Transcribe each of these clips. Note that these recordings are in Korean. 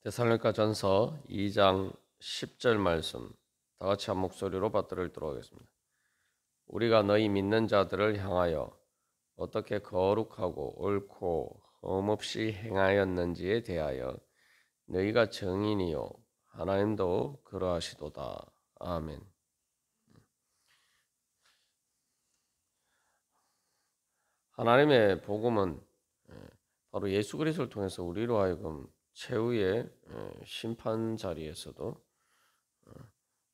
데살로니가전서 2장 10절 말씀 다 같이 한 목소리로 받들어 읽도록 하겠습니다. 우리가 너희 믿는 자들을 향하여 어떻게 거룩하고 옳고 흠없이 행하였는지에 대하여 너희가 증인이요 하나님도 그러하시도다. 아멘. 하나님의 복음은 바로 예수 그리스도를 통해서 우리로 하여금 최후의 심판 자리에서도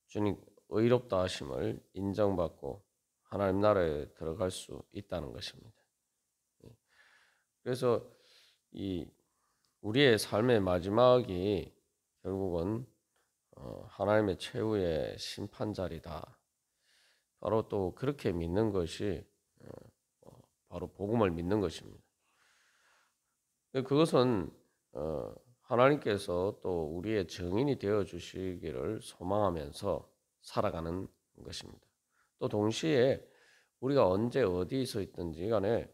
주님 의롭다 하심을 인정받고 하나님 나라에 들어갈 수 있다는 것입니다. 그래서 이 우리의 삶의 마지막이 결국은 하나님의 최후의 심판 자리다. 바로 또 그렇게 믿는 것이 바로 복음을 믿는 것입니다. 그것은 하나님께서 또 우리의 증인이 되어 주시기를 소망하면서 살아가는 것입니다. 또 동시에 우리가 언제 어디서 있든지 간에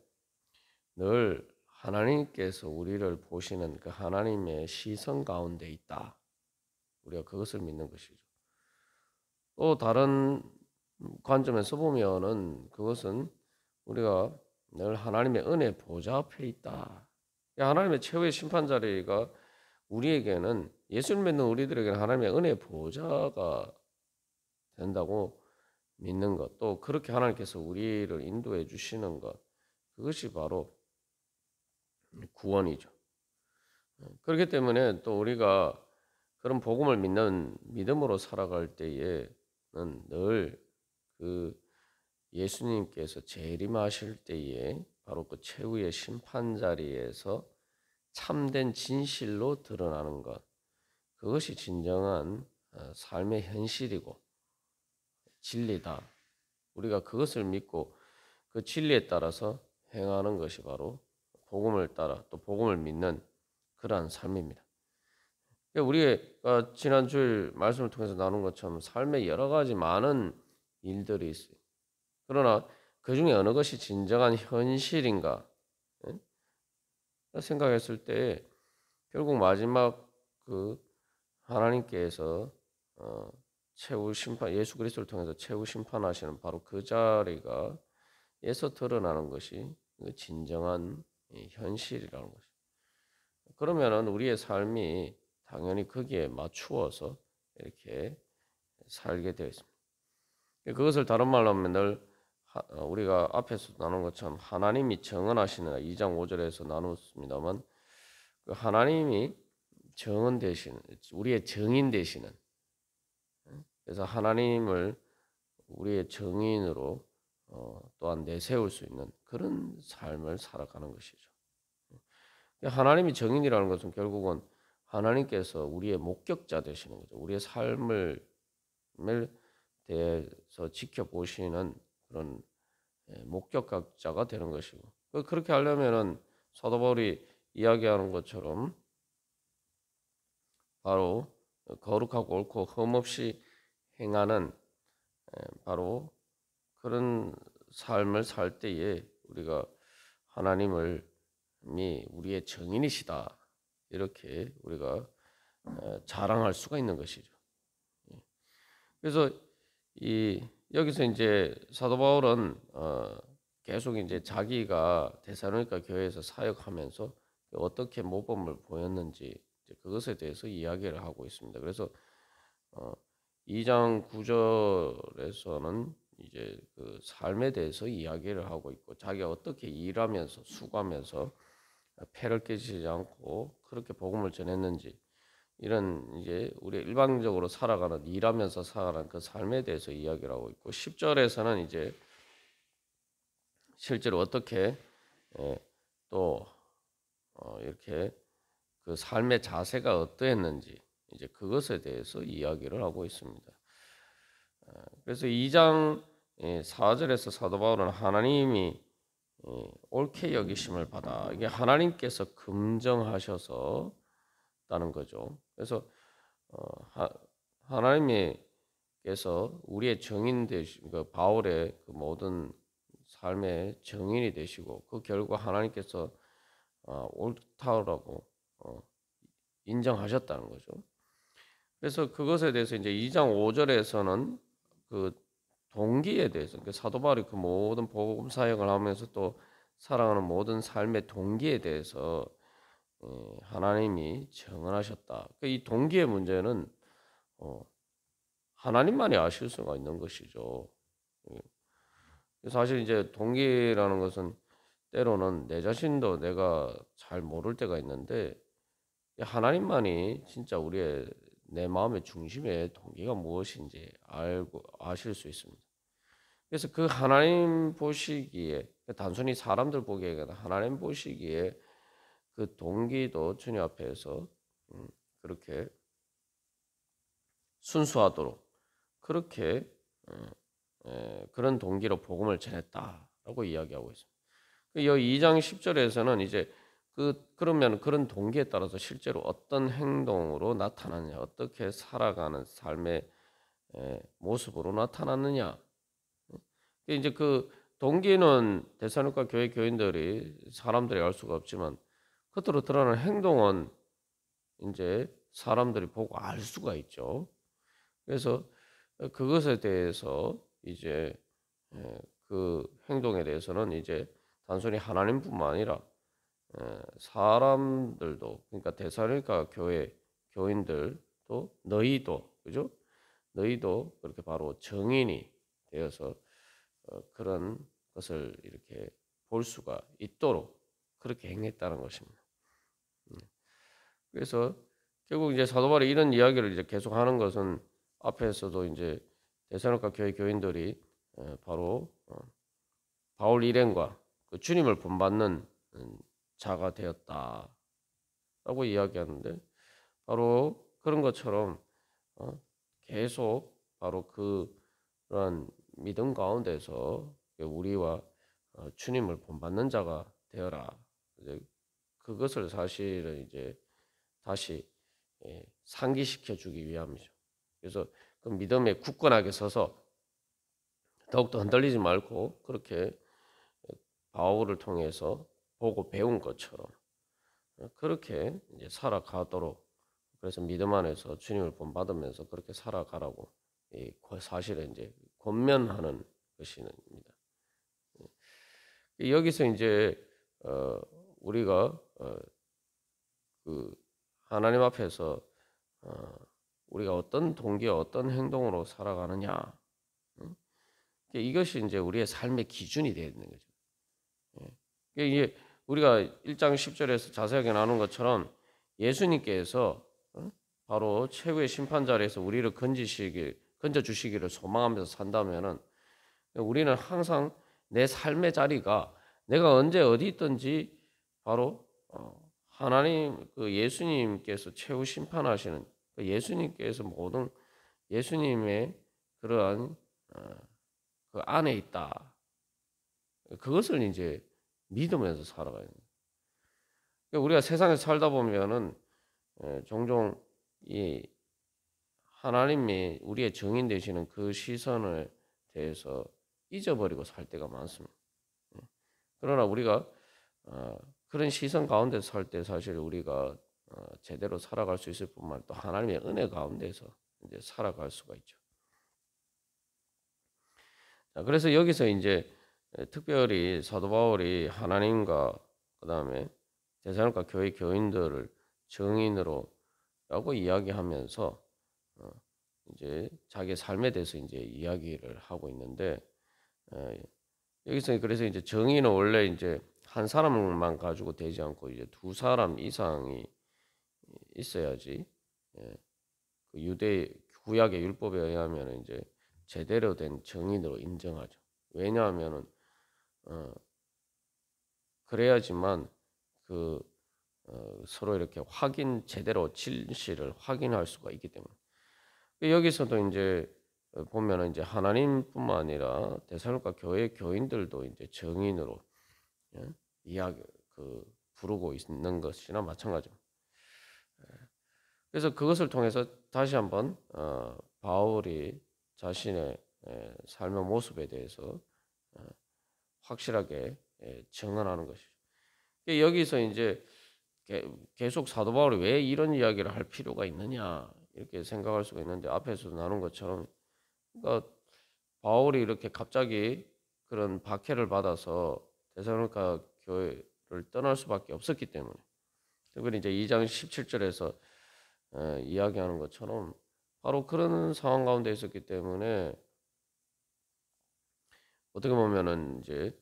늘 하나님께서 우리를 보시는 그 하나님의 시선 가운데 있다. 우리가 그것을 믿는 것이죠. 또 다른 관점에서 보면은 그것은 우리가 늘 하나님의 은혜 보좌 앞에 있다. 하나님의 최후의 심판 자리가 우리에게는 예수를 믿는 우리들에게는 하나님의 은혜 보좌가 된다고 믿는 것, 또 그렇게 하나님께서 우리를 인도해 주시는 것, 그것이 바로 구원이죠. 그렇기 때문에 또 우리가 그런 복음을 믿는 믿음으로 살아갈 때에는 늘 그 예수님께서 재림하실 때에 바로 그 최후의 심판 자리에서 참된 진실로 드러나는 것, 그것이 진정한 삶의 현실이고 진리다. 우리가 그것을 믿고 그 진리에 따라서 행하는 것이 바로 복음을 따라 또 복음을 믿는 그러한 삶입니다. 우리가 지난 주일 말씀을 통해서 나눈 것처럼 삶에 여러 가지 많은 일들이 있어요. 그러나 그 중에 어느 것이 진정한 현실인가 생각했을 때 결국 마지막 그 하나님께서 최후 심판 예수 그리스도를 통해서 최후 심판하시는 바로 그 자리가 에서 드러나는 것이 진정한 현실이라는 것이. 그러면은 우리의 삶이 당연히 거기에 맞추어서 이렇게 살게 되어 있습니다. 그것을 다른 말로 하면 늘 우리가 앞에서 나눈 것처럼 하나님이 정언하시는 2장 5절에서 나눴습니다만 그 하나님이 정언 되시는 우리의 정인 되시는, 그래서 하나님을 우리의 정인으로 또한 내세울 수 있는 그런 삶을 살아가는 것이죠. 하나님이 정인이라는 것은 결국은 하나님께서 우리의 목격자 되시는 거죠. 우리의 삶을 대해서 지켜보시는 그런 목격자가 되는 것이고, 그렇게 하려면은 사도 바울이 이야기하는 것처럼 바로 거룩하고 옳고 흠없이 행하는 바로 그런 삶을 살 때에 우리가 하나님을 우리의 정인이시다 이렇게 우리가 자랑할 수가 있는 것이죠. 그래서 여기서 이제 사도 바울은 계속 이제 자기가 데살로니가 교회에서 사역하면서 어떻게 모범을 보였는지 그것에 대해서 이야기를 하고 있습니다. 그래서 2장 9절에서는 이제 그 삶에 대해서 이야기를 하고 있고, 자기가 어떻게 일하면서 수고하면서 폐를 끼치지 않고 그렇게 복음을 전했는지, 이런 이제 우리 일반적으로 살아가는 일하면서 살아가는 그 삶에 대해서 이야기를 하고 있고, 10절에서는 이제 실제로 어떻게 또 이렇게 그 삶의 자세가 어떠했는지 이제 그것에 대해서 이야기를 하고 있습니다. 그래서 2장 4절에서 사도 바울은 하나님이 옳게 여기심을 받아, 이게 하나님께서 긍정하셔서 다는 거죠. 그래서 하나님께서 우리의 정인 되시고 그 바울의 그 모든 삶의 정인이 되시고, 그 결과 하나님께서 옳다라고 인정하셨다는 거죠. 그래서 그것에 대해서 이제 2장 5절에서는 그 동기에 대해서 사도 바울이 그 모든 복음 사역을 하면서 또 살아가는 모든 삶의 동기에 대해서 하나님이 정언하셨다. 이 동기의 문제는 어, 하나님만이 아실 수가 있는 것이죠. 사실 이제 동기라는 것은 때로는 내 자신도 내가 잘 모를 때가 있는데 하나님만이 진짜 우리의 내 마음의 중심에 동기가 무엇인지 알고 아실 수 있습니다. 그래서 그 하나님 보시기에 단순히 사람들 보기에 아니라 하나님 보시기에 그 동기도 주님 앞에서 그렇게 순수하도록 그렇게 그런 동기로 복음을 전했다라고 이야기하고 있습니다. 이 2장 10절에서는 이제 그러면 그런 동기에 따라서 실제로 어떤 행동으로 나타나느냐, 어떻게 살아가는 삶의 모습으로 나타났느냐. 이제 그 동기는 데살로니가 교회 교인들이 사람들이 알 수가 없지만 겉으로 드러나는 행동은 이제 사람들이 보고 알 수가 있죠. 그래서 그것에 대해서 이제 그 행동에 대해서는 이제 단순히 하나님뿐만 아니라 사람들도 그러니까 데살로니가 교회 교인들도 너희도 그죠? 너희도 그렇게 바로 증인이 되어서 그런 것을 이렇게 볼 수가 있도록 그렇게 행했다는 것입니다. 그래서 결국 이제 사도 바울이 이런 이야기를 이제 계속하는 것은 앞에서도 이제 데살로니가 교회 교인들이 바로 바울 일행과 그 주님을 본받는 자가 되었다라고 이야기하는데 바로 그런 것처럼 계속 바로 그런 믿음 가운데서 우리와 주님을 본받는 자가 되어라. 이제 그것을 사실은 이제 다시 상기시켜 주기 위함이죠. 그래서 그 믿음에 굳건하게 서서 더욱더 흔들리지 말고 그렇게 바울을 통해서 보고 배운 것처럼 그렇게 이제 살아가도록 그래서 믿음 안에서 주님을 본받으면서 그렇게 살아가라고 사실은 이제 권면하는 것입니다. 여기서 이제 우리가 그 하나님 앞에서 우리가 어떤 동기와 어떤 행동으로 살아가느냐 이것이 이제 우리의 삶의 기준이 되어 있는 거죠. 이게 우리가 1장 10절에서 자세하게 나눈 것처럼 예수님께서 바로 최후의 심판 자리에서 우리를 건져 주시기를 소망하면서 산다면은 우리는 항상 내 삶의 자리가 내가 언제 어디 있든지 바로 하나님 그 예수님께서 최후 심판하시는 그 예수님께서 모든 예수님의 그러한 그 안에 있다. 그것을 이제 믿으면서 살아가야 됩니다. 우리가 세상에서 살다 보면은 종종 이 하나님이 우리의 증인 되시는 그 시선을 대해서 잊어버리고 살 때가 많습니다. 그러나 우리가 그런 시선 가운데 살 때 사실 우리가 제대로 살아갈 수 있을 뿐만 아니라 또 하나님의 은혜 가운데서 이제 살아갈 수가 있죠. 자, 그래서 여기서 이제 특별히 사도 바울이 하나님과 그다음에 데살로니가 교회 교인들을 증인으로라고 이야기하면서 이제 자기 삶에 대해서 이제 이야기를 하고 있는데 여기서 그래서 이제 증인은 원래 이제 한 사람만 가지고 되지 않고 이제 두 사람 이상이 있어야지 그 유대 구약의 율법에 의하면 이제 제대로 된 증인으로 인정하죠. 왜냐하면은 그래야지만 그 서로 이렇게 제대로 진실을 확인할 수가 있기 때문에 여기서도 이제 보면은 이제 하나님뿐만 아니라 데살로니가 교회 교인들도 이제 증인으로 이야기 부르고 있는 것이나 마찬가지입니다. 그래서 그것을 통해서 다시 한번 바울이 자신의 삶의 모습에 대해서 확실하게 증언하는 것이죠. 여기서 이제 계속 사도 바울이 왜 이런 이야기를 할 필요가 있느냐 이렇게 생각할 수가 있는데 앞에서 나눈 것처럼 그러니까 바울이 이렇게 갑자기 그런 박해를 받아서 데살로니가 교회를 떠날 수밖에 없었기 때문에 특별히 이제 2장 17절에서 이야기하는 것처럼 바로 그런 상황 가운데 있었기 때문에 어떻게 보면은 이제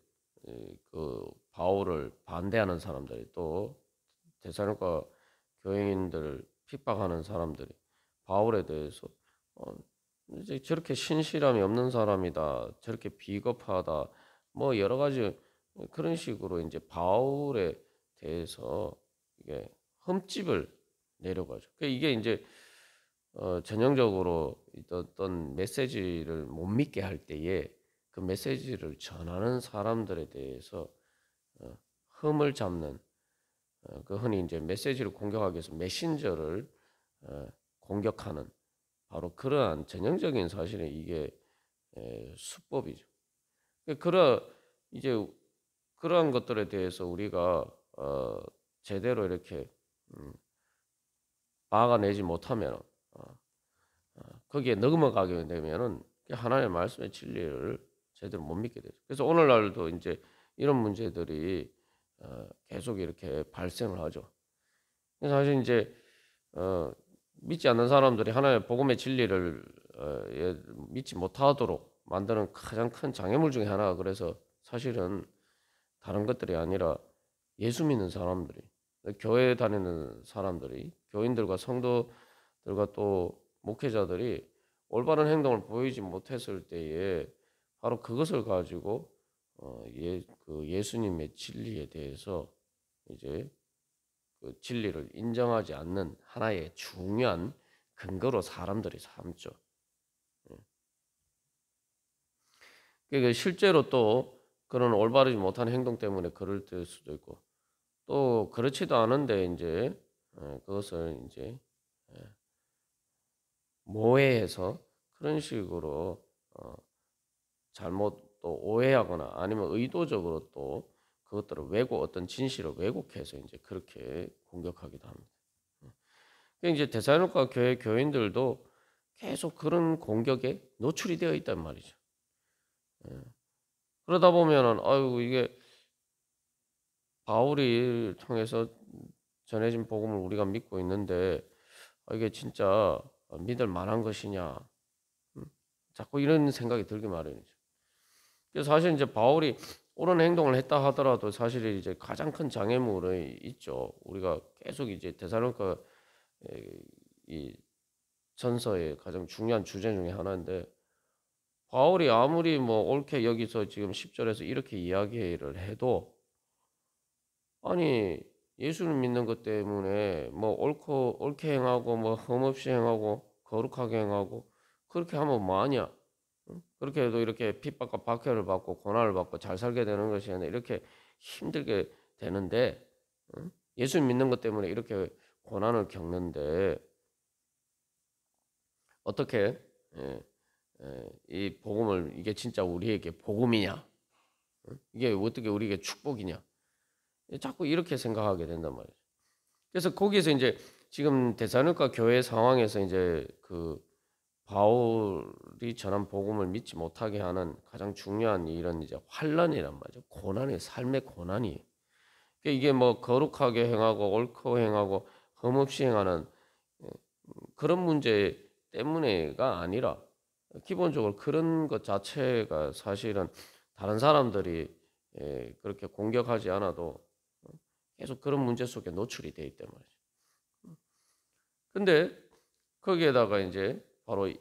그 바울을 반대하는 사람들이 또 데살로니가 교인들을 핍박하는 사람들이 바울에 대해서 어, 이제 저렇게 신실함이 없는 사람이다, 저렇게 비겁하다, 뭐 여러 가지 그런 식으로 이제 바울에 대해서 이게 흠집을 내려가죠. 이게 이제 전형적으로 어떤 메시지를 못 믿게 할 때에 그 메시지를 전하는 사람들에 대해서 흠을 잡는 그 흔히 이제 메시지를 공격하기 위해서 메신저를 공격하는 바로 그러한 전형적인 사실은 이게 수법이죠. 그러 이제 그러한 것들에 대해서 우리가 제대로 이렇게 막아내지 못하면 거기에 넘어가게 되면은 하나님의 말씀의 진리를 제대로 못 믿게 되죠. 그래서 오늘날도 이제 이런 문제들이 계속 이렇게 발생을 하죠. 사실 이제 믿지 않는 사람들이 하나님의 복음의 진리를 믿지 못하도록 만드는 가장 큰 장애물 중에 하나가 그래서 사실은 다른 것들이 아니라 예수 믿는 사람들이 교회 다니는 사람들이 교인들과 성도들과 또 목회자들이 올바른 행동을 보이지 못했을 때에 바로 그것을 가지고 그 예수님의 진리에 대해서 이제 그 진리를 인정하지 않는 하나의 중요한 근거로 사람들이 삼죠. 그러니까 실제로 또 그런 올바르지 못한 행동 때문에 그럴 때 수도 있고 또 그렇지도 않은데 이제 그것을 이제 모해해서 그런 식으로 잘못 또 오해하거나 아니면 의도적으로 또 그것들을 어떤 진실을 왜곡해서 이제 그렇게 공격하기도 합니다. 그러니까 이제 데살로니가 교회 교인들도 계속 그런 공격에 노출이 되어 있단 말이죠. 그러다 보면은 아유 이게 바울이 통해서 전해진 복음을 우리가 믿고 있는데 이게 진짜 믿을 만한 것이냐? 자꾸 이런 생각이 들기 마련이죠. 그래서 사실 이제 바울이 옳은 행동을 했다 하더라도 사실 이제 가장 큰 장애물이 있죠. 우리가 계속 이제 데살로니가 이 전서의 가장 중요한 주제 중에 하나인데 바울이 아무리 뭐 옳게 여기서 지금 10절에서 이렇게 이야기를 해도 아니 예수를 믿는 것 때문에 뭐 옳게 행하고 뭐 흠없이 행하고 거룩하게 행하고 그렇게 하면 뭐하냐? 그렇게 해도 이렇게 핍박과 박해를 받고 고난을 받고 잘 살게 되는 것이 아니라 이렇게 힘들게 되는데 예수 믿는 것 때문에 이렇게 고난을 겪는데 어떻게 이 복음을 이게 진짜 우리에게 복음이냐? 이게 어떻게 우리에게 축복이냐? 자꾸 이렇게 생각하게 된단 말이죠. 그래서 거기에서 이제 지금 데살로니가 교회 상황에서 이제 그 바울이 전한 복음을 믿지 못하게 하는 가장 중요한 이런 이제 환란이란 말이죠. 고난이 삶의 고난이. 그러니까 이게 뭐 거룩하게 행하고 옳고 행하고 흠없이 행하는 그런 문제 때문에가 아니라 기본적으로 그런 것 자체가 사실은 다른 사람들이 그렇게 공격하지 않아도 계속 그런 문제 속에 노출이 돼 있단 말이죠. 근데 거기에다가 이제 바로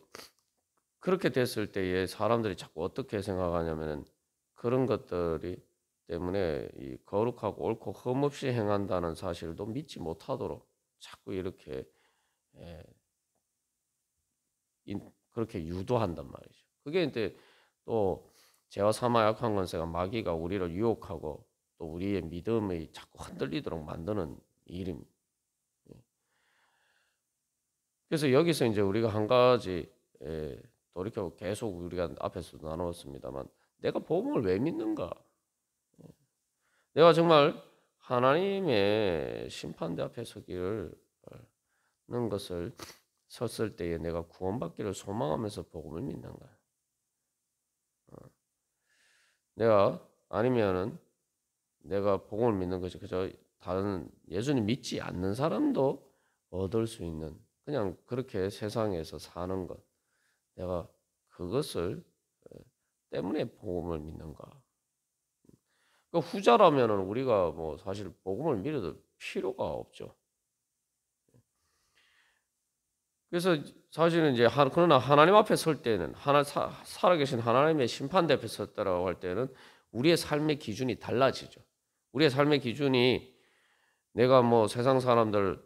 그렇게 됐을 때에 사람들이 자꾸 어떻게 생각하냐면은 그런 것들이 때문에 이 거룩하고 옳고 흠없이 행한다는 사실도 믿지 못하도록 자꾸 이렇게 에, 그렇게 유도한단 말이죠. 그게 이제 또 죄와 사망 약한 권세가 마귀가 우리를 유혹하고 또 우리의 믿음이 자꾸 흔들리도록 만드는 일입니다. 그래서 여기서 이제 우리가 한 가지 돌이켜 계속 우리가 앞에서도 나누었습니다만 내가 복음을 왜 믿는가? 내가 정말 하나님의 심판대 앞에 서기를 는 것을 섰을 때에 내가 구원받기를 소망하면서 복음을 믿는 거야. 내가 아니면은 내가 복음을 믿는 것이 그저 다른 예수님 믿지 않는 사람도 얻을 수 있는 그냥 그렇게 세상에서 사는 것. 내가 그것을 때문에 복음을 믿는가. 그 후자라면은 우리가 뭐 사실 복음을 믿어도 필요가 없죠. 그래서 사실은 이제 그러나 하나님 앞에 설 때는 살아계신 하나님의 심판대 앞에 섰다라고 할 때는 우리의 삶의 기준이 달라지죠. 우리의 삶의 기준이 내가 뭐 세상 사람들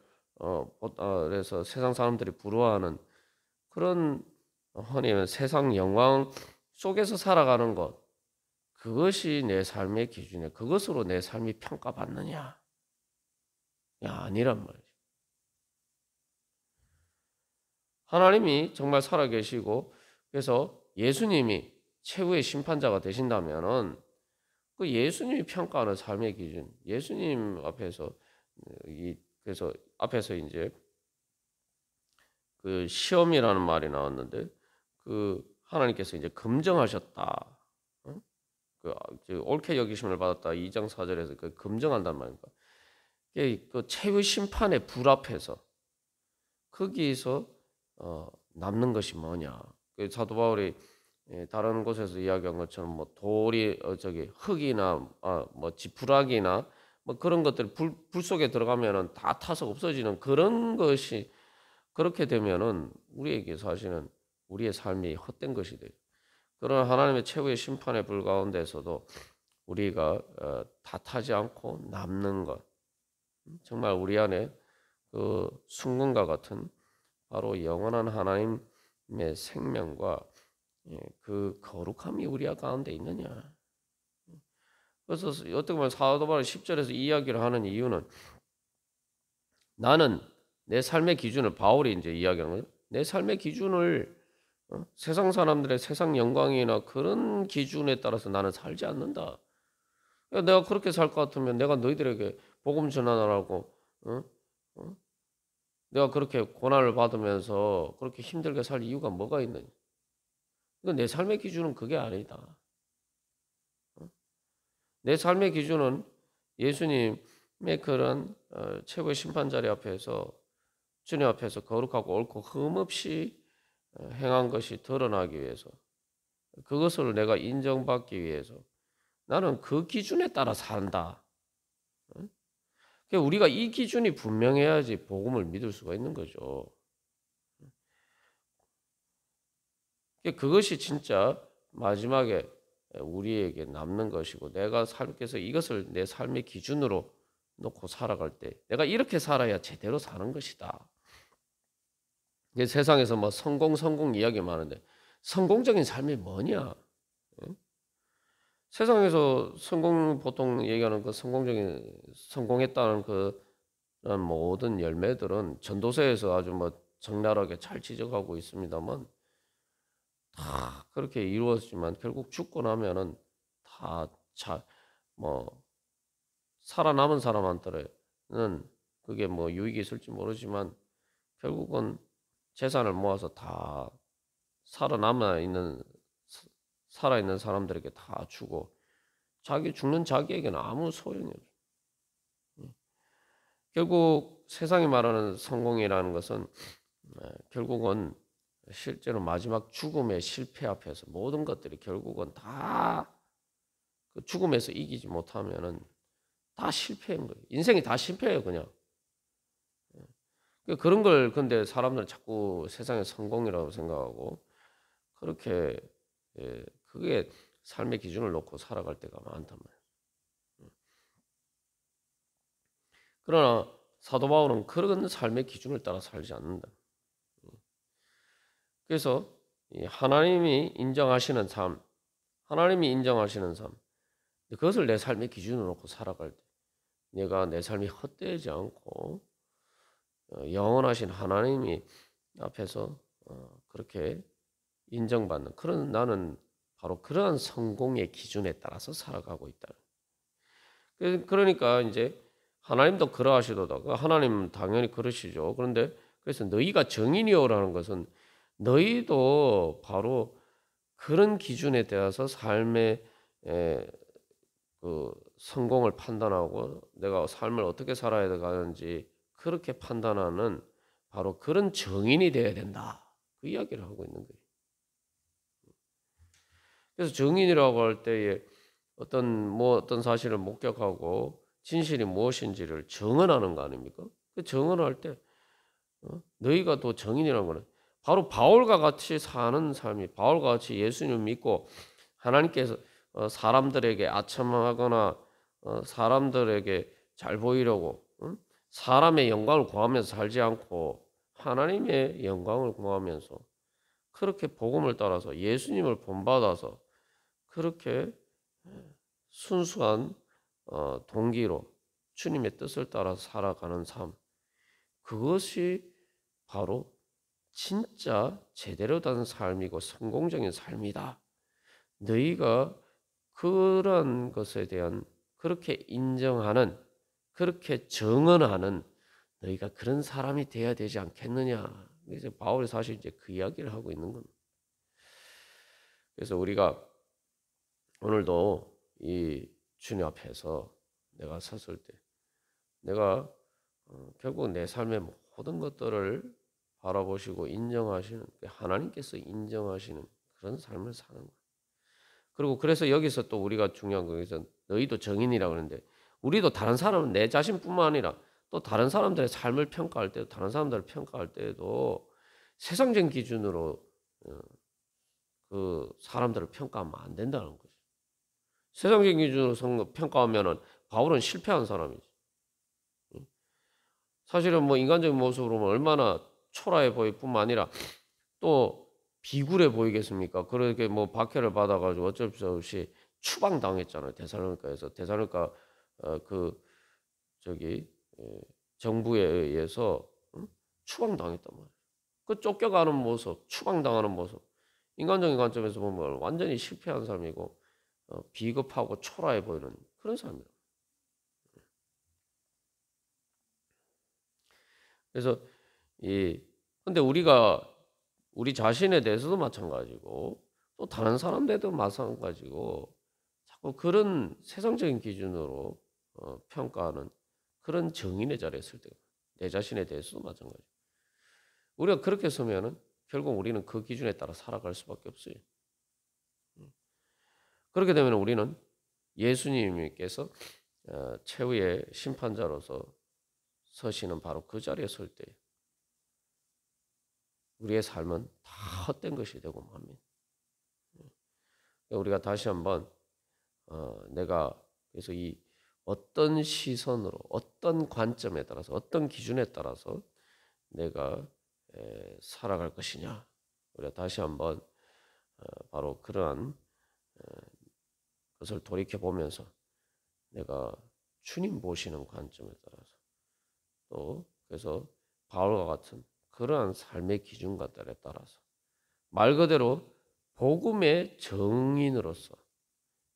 그래서 세상 사람들이 부러워하는 그런 흔히 세상 영광 속에서 살아가는 것 그것이 내 삶의 기준이야. 그것으로 내 삶이 평가받느냐? 야, 아니란 말이지. 하나님이 정말 살아계시고 그래서 예수님이 최후의 심판자가 되신다면은 그 예수님이 평가하는 삶의 기준, 예수님 앞에서 그래서 앞에서 이제 그 시험이라는 말이 나왔는데 그 하나님께서 이제 검증하셨다. 그 옳게 여기심을 받았다. 2장 4절에서 그 검증한단 말입니다. 그 최후 심판의 불 앞에서 거기서 남는 것이 뭐냐? 그 사도 바울이 다른 곳에서 이야기한 것처럼 뭐 돌이 흙이나 뭐 지푸라기나 뭐 그런 것들 불 속에 들어가면은 다 타서 없어지는 그런 것이 그렇게 되면은 우리에게 사실은 우리의 삶이 헛된 것이 돼요. 그러나 하나님의 최후의 심판의 불 가운데서도 우리가 다 타지 않고 남는 것 정말 우리 안에 그 순금과 같은 바로 영원한 하나님의 생명과 그 거룩함이 우리 가운데 있느냐. 그래서 어떻게 보면 사도 바울이 10절에서 이야기를 하는 이유는 나는 내 삶의 기준을 바울이 이제 이야기하는 거죠. 내 삶의 기준을 세상 사람들의 세상 영광이나 그런 기준에 따라서 나는 살지 않는다. 내가 그렇게 살 것 같으면 내가 너희들에게 복음 전하라고 내가 그렇게 고난을 받으면서 그렇게 힘들게 살 이유가 뭐가 있느냐. 내 삶의 기준은 그게 아니다. 내 삶의 기준은 예수님의 그런 최고의 심판자리 앞에서 주님 앞에서 거룩하고 옳고 흠없이 행한 것이 드러나기 위해서 그것을 내가 인정받기 위해서 나는 그 기준에 따라 산다. 그러니까 우리가 이 기준이 분명해야지 복음을 믿을 수가 있는 거죠. 그러니까 그것이 진짜 마지막에 우리에게 남는 것이고 내가 삶께서 이것을 내 삶의 기준으로 놓고 살아갈 때 내가 이렇게 살아야 제대로 사는 것이다. 세상에서 뭐 성공 이야기 많은데 성공적인 삶이 뭐냐? 세상에서 성공 보통 얘기하는 그 성공했다는 그런 모든 열매들은 전도서에서 아주 뭐 적나라하게 잘 지적하고 있습니다만 다 그렇게 이루어지지만 결국 죽고 나면은 뭐 살아남은 사람한테는 그게 뭐 유익이 있을지 모르지만 결국은 재산을 모아서 다 살아있는 사람들에게 다 주고 죽는 자기에게는 아무 소용이 없어요. 결국 세상이 말하는 성공이라는 것은 결국은 실제로 마지막 죽음의 실패 앞에서 모든 것들이 결국은 다 그 죽음에서 이기지 못하면은 다 실패인 거예요. 인생이 다 실패예요, 그냥. 그런 걸 근데 사람들은 자꾸 세상의 성공이라고 생각하고 그렇게 그게 삶의 기준을 놓고 살아갈 때가 많단 말이에요. 그러나 사도 바울은 그런 삶의 기준을 따라 살지 않는다. 그래서 하나님이 인정하시는 삶, 그것을 내 삶의 기준으로 놓고 살아갈 때 내가 내 삶이 헛되지 않고 영원하신 하나님이 앞에서 그렇게 인정받는 그런 나는 바로 그러한 성공의 기준에 따라서 살아가고 있다. 그러니까 이제 하나님도 그러하시도다. 하나님은 당연히 그러시죠. 그런데 그래서 너희가 정인이요라는 것은 너희도 바로 그런 기준에 대해서 삶의 그 성공을 판단하고 내가 삶을 어떻게 살아야 되는지 그렇게 판단하는 바로 그런 정인이 되어야 된다. 그 이야기를 하고 있는 거예요. 그래서 정인이라고 할 때에 어떤 사실을 목격하고 진실이 무엇인지를 정언하는 거 아닙니까? 그 정언할 때 너희가 또 정인이라는 거는 바로 바울과 같이 사는 삶이 바울과 같이 예수님을 믿고 하나님께서 사람들에게 아첨하거나 사람들에게 잘 보이려고 사람의 영광을 구하면서 살지 않고 하나님의 영광을 구하면서 그렇게 복음을 따라서 예수님을 본받아서 그렇게 순수한 동기로 주님의 뜻을 따라 살아가는 삶, 그것이 바로 진짜 제대로 된 삶이고 성공적인 삶이다. 너희가 그런 것에 대한 그렇게 인정하는, 그렇게 정언하는 너희가 그런 사람이 돼야 되지 않겠느냐. 그래서 바울이 사실 이제 그 이야기를 하고 있는 겁니다. 그래서 우리가 오늘도 이 주님 앞에서 내가 섰을 때 내가 결국 내 삶의 모든 것들을 바라보시고 인정하시는 하나님께서 인정하시는 그런 삶을 사는 거예요. 그리고 그래서 여기서 또 우리가 중요한 거에서 너희도 정인이라고 하는데 우리도 다른 사람은 내 자신뿐만 아니라 또 다른 사람들의 삶을 평가할 때도 다른 사람들을 평가할 때도 세상적인 기준으로 그 사람들을 평가하면 안 된다는 거죠. 세상적인 기준으로 평가하면은 바울은 실패한 사람이지. 사실은 뭐 인간적인 모습으로 보면 얼마나 초라해 보일 뿐만 아니라 또 비굴해 보이겠습니까? 그렇게 뭐 박해를 받아가지고 어쩔 수 없이 추방당했잖아요. 데살로니가에서 데살로니가 그 저기 정부에 의해서 추방당했단 말이에요. 그 쫓겨가는 모습, 추방당하는 모습, 인간적인 관점에서 보면 완전히 실패한 삶이고 비겁하고 초라해 보이는 그런 삶이에요. 그래서 근데 우리가 우리 자신에 대해서도 마찬가지고 또 다른 사람들도 마찬가지고 자꾸 그런 세상적인 기준으로 평가하는 그런 정인의 자리에 있을 때 내 자신에 대해서도 마찬가지. 우리가 그렇게 서면은 결국 우리는 그 기준에 따라 살아갈 수밖에 없어요. 그렇게 되면 우리는 예수님께서 최후의 심판자로서 서시는 바로 그 자리에 설 때 우리의 삶은 다 헛된 것이 되고 맙니다. 우리가 다시 한번 내가 그래서 이 어떤 시선으로 어떤 관점에 따라서 어떤 기준에 따라서 내가 살아갈 것이냐 우리가 다시 한번 바로 그러한 것을 돌이켜 보면서 내가 주님 보시는 관점에 따라서 또 그래서 바울과 같은 그러한 삶의 기준과 따라서 말 그대로 복음의 정인으로서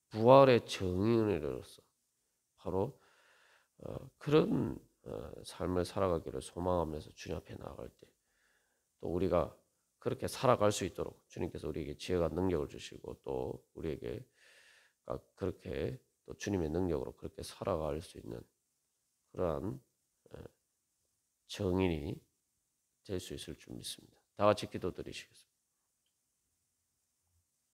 부활의 정인으로서 바로 그런 삶을 살아가기를 소망하면서 주님 앞에 나아갈 때 또 우리가 그렇게 살아갈 수 있도록 주님께서 우리에게 지혜와 능력을 주시고 또 우리에게 그렇게 또 주님의 능력으로 그렇게 살아갈 수 있는 그러한 정인이 될 수 있을 줄 믿습니다. 다 같이 기도드리시겠습니다.